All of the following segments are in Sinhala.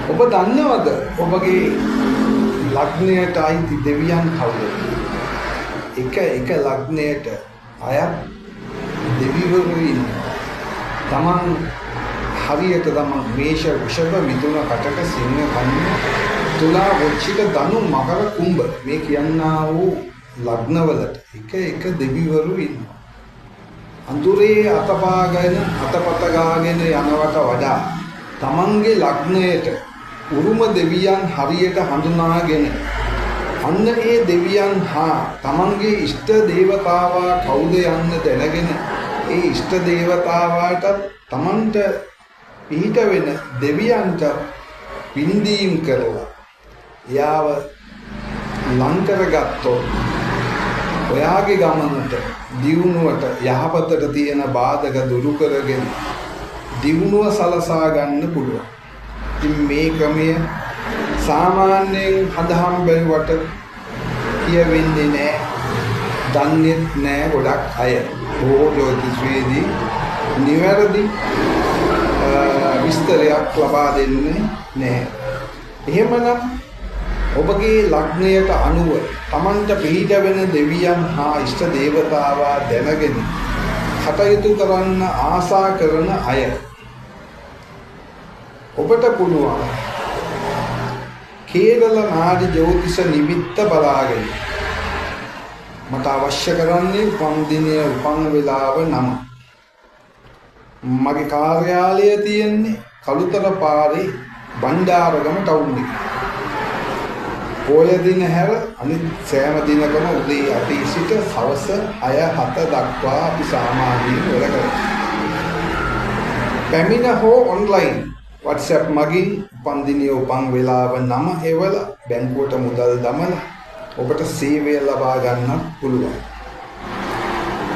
ඔබ දන්නවද ඔබගේ ලග්නයට අයිති දෙවියන් කවුද? එක ලග්නයට අයත් දෙවිවරු ඉන්නවා. තමන් හරියට තමන් මේෂ වෘෂභ මිථුන කටක සිංහ කන්‍යා තුලා වෘශ්චික ධනු මකර කුම්භ මේ කියන්නා වූ ලග්නවලට එක දෙවිවරු ඉන්නවා. අඳුරේ අතපත ගාගෙන යනවට වඩා තමන්ගේ ලග්නයට උරුම දෙවියන් හරියට හඳුනාගෙන අන්න ඒ දෙවියන් හා තමන්ගේ ඉෂ්ට දේවතාවා කවුද යන්න දැනගෙන ඒ ඉෂ්ට දේවතාවාට තමන්ට පිහිට වෙන දෙවියන්ට පින්දීම් කරලා යාව ලං කරගත්තොත් ඔයාගේ ගමනට දියුණුවට යහපතට තියෙන බාධක දුරු කරගෙන දියුණුව සලසා ගන්න පුළුවන්. ඉතින් මේ ක්‍රමය සාමාන්‍යයෙන් හදහම් බැලුවට කියවෙන්නේ නැහැ. දන්නේත් නැහැ ගොඩක් අය. බොහෝ ජ්‍යොතිෂයේදී නිවැරදි විස්තරයක් ලබා දෙන්නේ නැහැ. එහෙමනම් ඔබගේ ලග්නයට අනුව තමන්ට පිහිට වෙන දෙවියන් හා ඉෂ්ට දේවතාවා දැනගෙන කටයුතු කරන්න ආසා කරන අය ඔබට පුළුවන් කේරළ නාඩි ජ්‍යොතිෂ නිමිත්ත බලාගෙන මට අවශ්‍ය කරන්නේ උපන් දිනය උපන් වේලාව නම මගේ කාර්යාලය තියෙන්නේ කළුතර පාරේ බණ්ඩාරගම ටවුන් එකේ. පොය දින හැර අනිත් සෑම දිනකම උදේ 8 සිට හවස 6-7 දක්වා අපි සාමාන්‍යයෙන් වැඩ කරනවා. පැමිණ හෝ ඔන්ලයින් WhatsApp මගින් උපන් දිනය උපන් වේලාව නම එවලා බැංකුවට මුදල් දමලා ඔබට සේවය ලබා ගන්න පුළුවන්.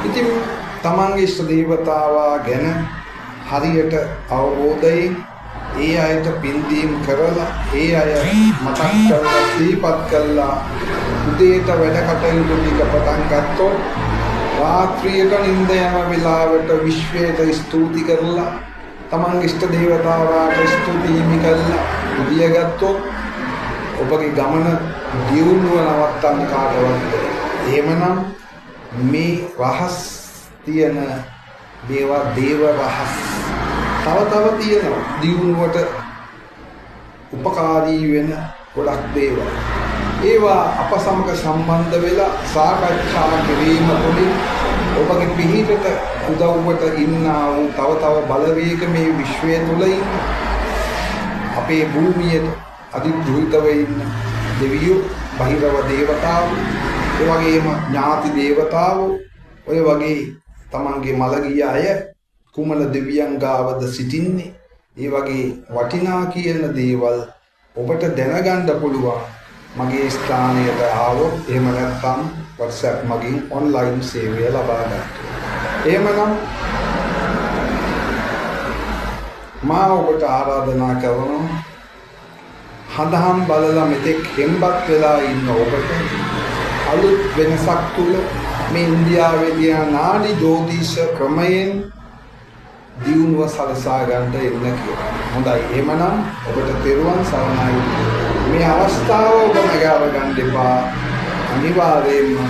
ඉතින් තමන්ගේ ඉෂ්ට දේවතාවා ගැන හරියට අවබෝධයෙන් ඒ අයට පින්දීම් කරලා ඒ අය මතක් කරලා දීපත් කළා උදේට වැඩ කටයුතු ටික පටන් ගත්තොත් රාත්‍රියට නිින්ද යන වෙලාවට විශ්වයට ස්තුති කරලා තමන්ගේ ඉෂ්ට දේවතාවාට ස්තුති හිමි කරලා උදිය ගත්තොත් ඔබගේ ගමන දියුණුව නවත්තන්න කාටවත් එහෙමනම් මේ රහස් තියෙන දේව රහස් තව තියෙනවා දියුණුවට උපකාරී වෙන ගොඩක් දේවල්. ඒවා අප සමග සම්බන්ධ වෙලා සාකච්ඡා කිරීම තුළින් ඔබගේ පිහිටට උදව්වට ඉන්නා වූ තව බලවේග මේ විශ්වය තුළ අපේ භූමියට අධිග්‍රහිතව ඉන්න දෙවියෝ බහිරව දේවතාවෝ ඒ වගේම ඥාති දේවතාවෝ ඔය වගේ තමන්ගේ මළගිය අය කුමන දෙවියන් ගාවද සිටින්නේ ඒ වගේ වටිනා කියන දේවල් ඔබට දැනගන්න පුළුවන් මගේ ස්ථානයට ආවොත් එහෙම නැත්නම් WhatsApp මගින් ඔන්ලයින් සේවය ලබා ගන්න. එහෙමනම් මා ඔබට ආරාධනා කරනවා හදහම් බලලා මෙතෙක් හෙම්බත් වෙලා ඉන්න ඔබට අලුත් වෙනසක් තුල මේ ඉන්දියාවේදී නාඩි ජ්‍යොතිෂ ක්‍රමයෙන් දියුණුව සලසා ගන්නට එන්න කියලා. හොඳයි. එහෙමනම් ඔබට තෙරුවන් සරණයි. මේ අවස්ථාව ඔබ නගාව ගන්න එපා. අනිවාර්යයෙන්ම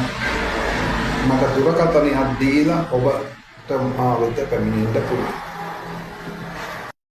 මට දුරකථනයක් දීලා ඔබට මා වෙත පැමිණෙන්න පුළුවන්.